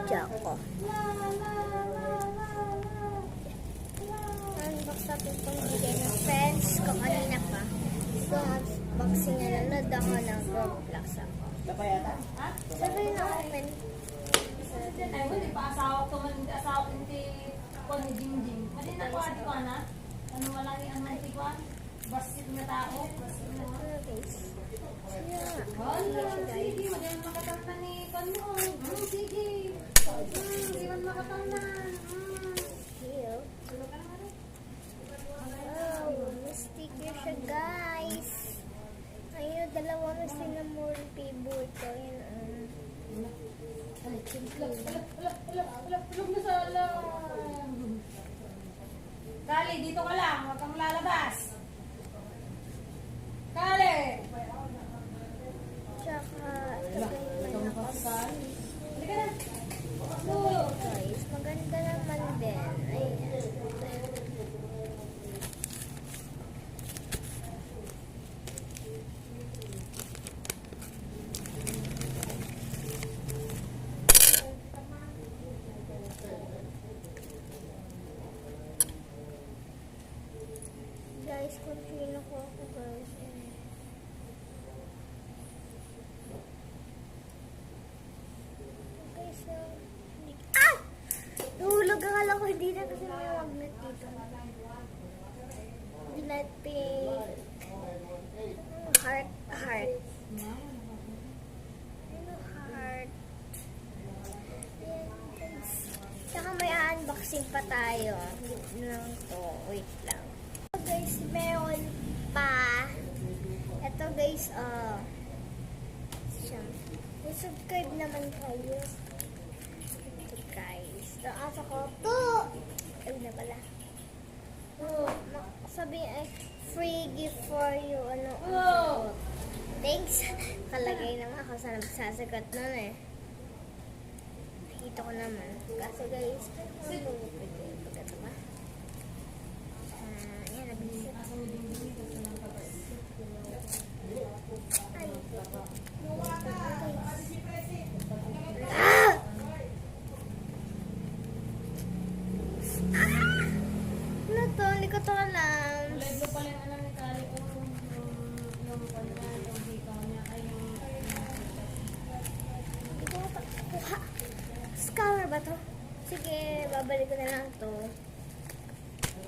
Choco. Unbox natin itong bigay ng friends ko kanina pa. So, unboxing na nanood ako ng Roblox ako. Sabay na open. Ay, hindi pa asawa ko man, asawa ko hindi ko ni Jingjing. Hindi na ko adi ko na. Ano wala ni ang nanti ko? Basit na tao. Guys. Wala, sige, magandang makatanda ni Pano. Sige. Hindi man makatanda. Here. Oh, may sticker siya, guys. Ayun, dalawa na cinnamon favorite ko. Ayun, Ulog na sa alam. Kali, dito ka lang. Huwag kang lalabas. Kali! Tsaka, sabay man ako. Halika na. Guys, maganda naman din. Ayan. Guys, continue ko ako, guys. Okay, so... Ah! Nahulog ang alam ko. Hindi na kasi may magnet dito. Not pink. Heart. Ano heart? Ayan, guys. Tsaka may unboxing pa tayo. Lang to. Wait lang. Guys, meron pa. Ito guys, subscribe naman kayo. Ito guys. Asa ko to. Ay na pala. Sabi ay free gift for you. Ano? Thanks. Kalagay naman ako sa nagsasagot nun eh. Nakita ko naman. Kasi guys, pagkata ba? Yan, nabisi. Ano to? Hindi ko to alam. Live mo pala yung alam ni Kali ko. Yung pandan, yung dito niya ay yung... Hindi ko kuha. Scammer ba to? Sige, babalik ko na lang to.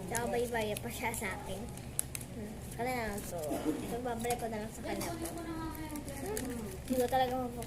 Tsaka bye-bye pa siya sa akin. Kala na lang to. So, babalik ko na lang sa kanya to. Hindi ko talaga mabuksan.